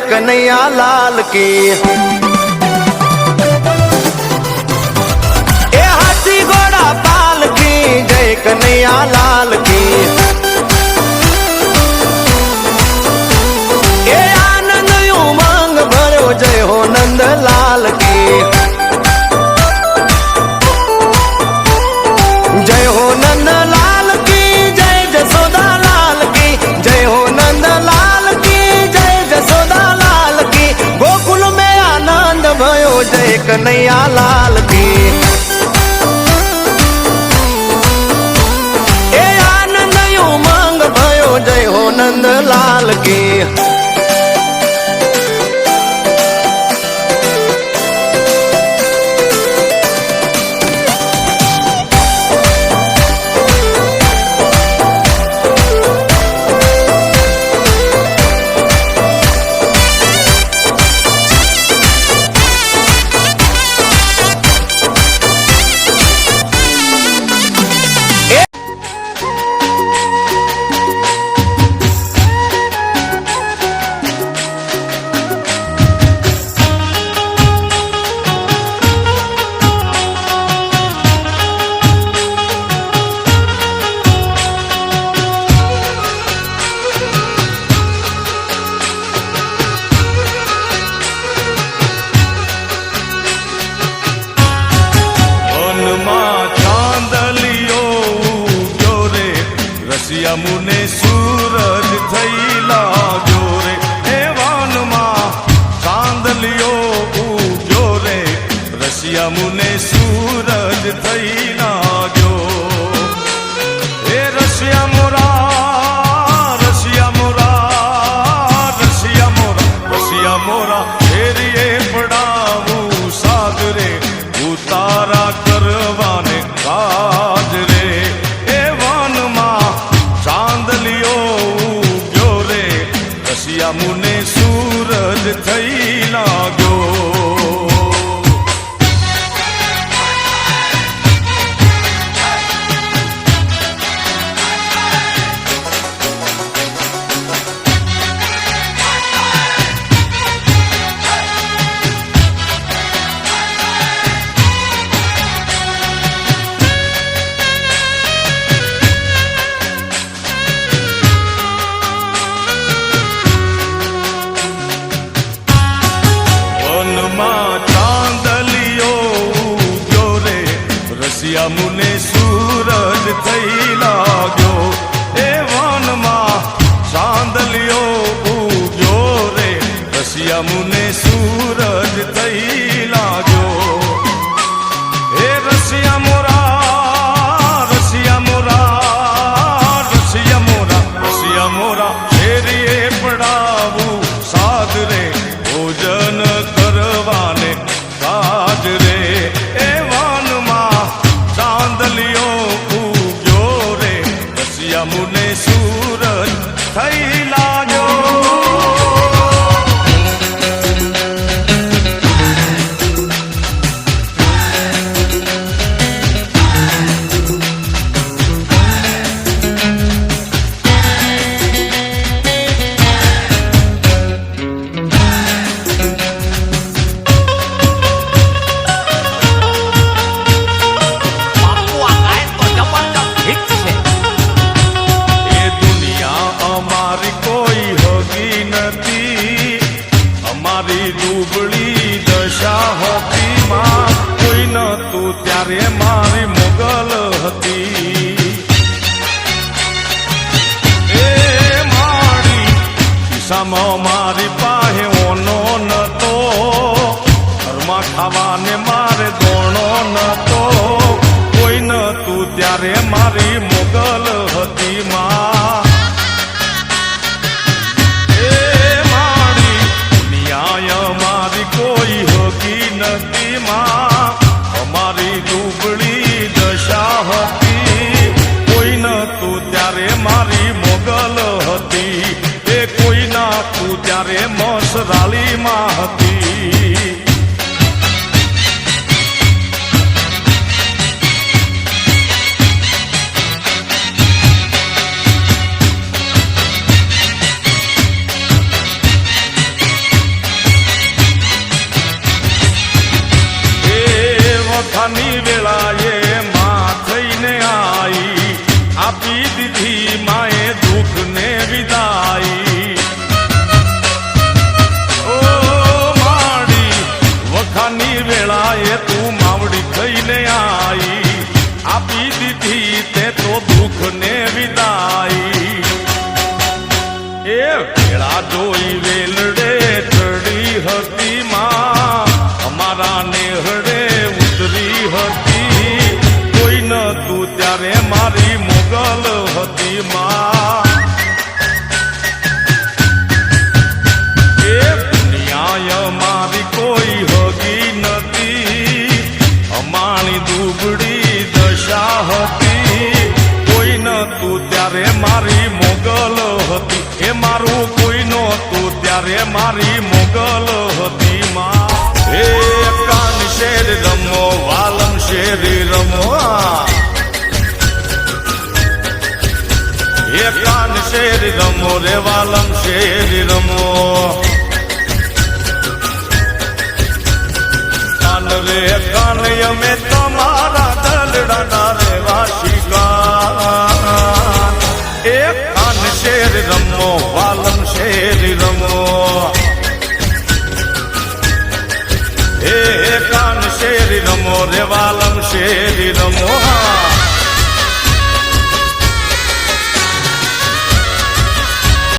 कन्हैया लाल की। ए हाथी घोड़ा पाल की जय कन्हैया लाल की। ए आनंद उमंग भरो जय हो नंद लाल की। जय हो नंद लाल की जय जसोदा लाल की। जय हो नंद लाल की जय जसोदा लाल की। गोकुल में आनंद भयो जय कन्हैया लाल की। ए आनंद उमंग भयो जय हो नंद लाल की। मुने सूरज थई लाग्यो रे। हे वान मां चांदलियो उग्यो रे। रसिया मुने सूरज थई लाग्यो। हे रसिया मोरा रसिया मोरा रसिया मोरा रसिया मोरा फेरिए पड़ावू सागरे उतारा करवाने काज रे। मुने सूरज थई लाग्यो। रसिया मुने सूरज थई लाग्यो। ए वन मां चांदलियो उग्यो रे। रसिया मुने सूरज थई लाग्यो। हे रसिया मोरा रसिया मोरा रसिया मोरा रसिया मोरा फेरिए पड़ावू सादरे भोजन करवाने काज रे। मुने सूरज थई लाग्यो। ત્યારે મારી મોગલ હતી। એ મારી ખિસ્સામાં મારી પાસે ઓનો નતો। ઘરમાં ખાવાને મારે દોણો નતો। કોઈ નતું ત્યારે મારી મોગલ હતી માં। એ મારી ન્યાય મારી કોઈ હકી નથી માં। અમારી દુબળી દશા હતી। કોઈ નતું ત્યારે મારી મોગલ હતી। એ કોઈ ના તું ત્યારે મસ્ત માએ દુઃખ ને વિદાઈ ઓ માડી વખાની વેળાએ તું માવડી થઈને આઈ આપી દીધી તે તો દુઃખ ને વિદાઈ એ વેળા જોઈ વેલડે ચડી હતી માં અમારા નેહડે ઉતરી હતી કોઈ ન તું ત્યારે મારી મોગલ હતી માં એ દુનિયા મારી કોઈ હગી નથી અમારી દુબળી દશા હતી કોઈ ન તું ત્યારે મારી મોગલ હતી એ મારું કોઈ નહોતું ત્યારે મારી મોગલ હતી માં હે કાન શેર રમો વાલમ શેરી રમો હે કાન શેરી રમો રે વાલમ શેરી રમો કાન રે કાન અમે તમારા દલડાના રે વાશિકા એ કાન શેર રમો વાલમ શેરી રમો હે કાન શેરી રમો રે વાલમ શેરી રમો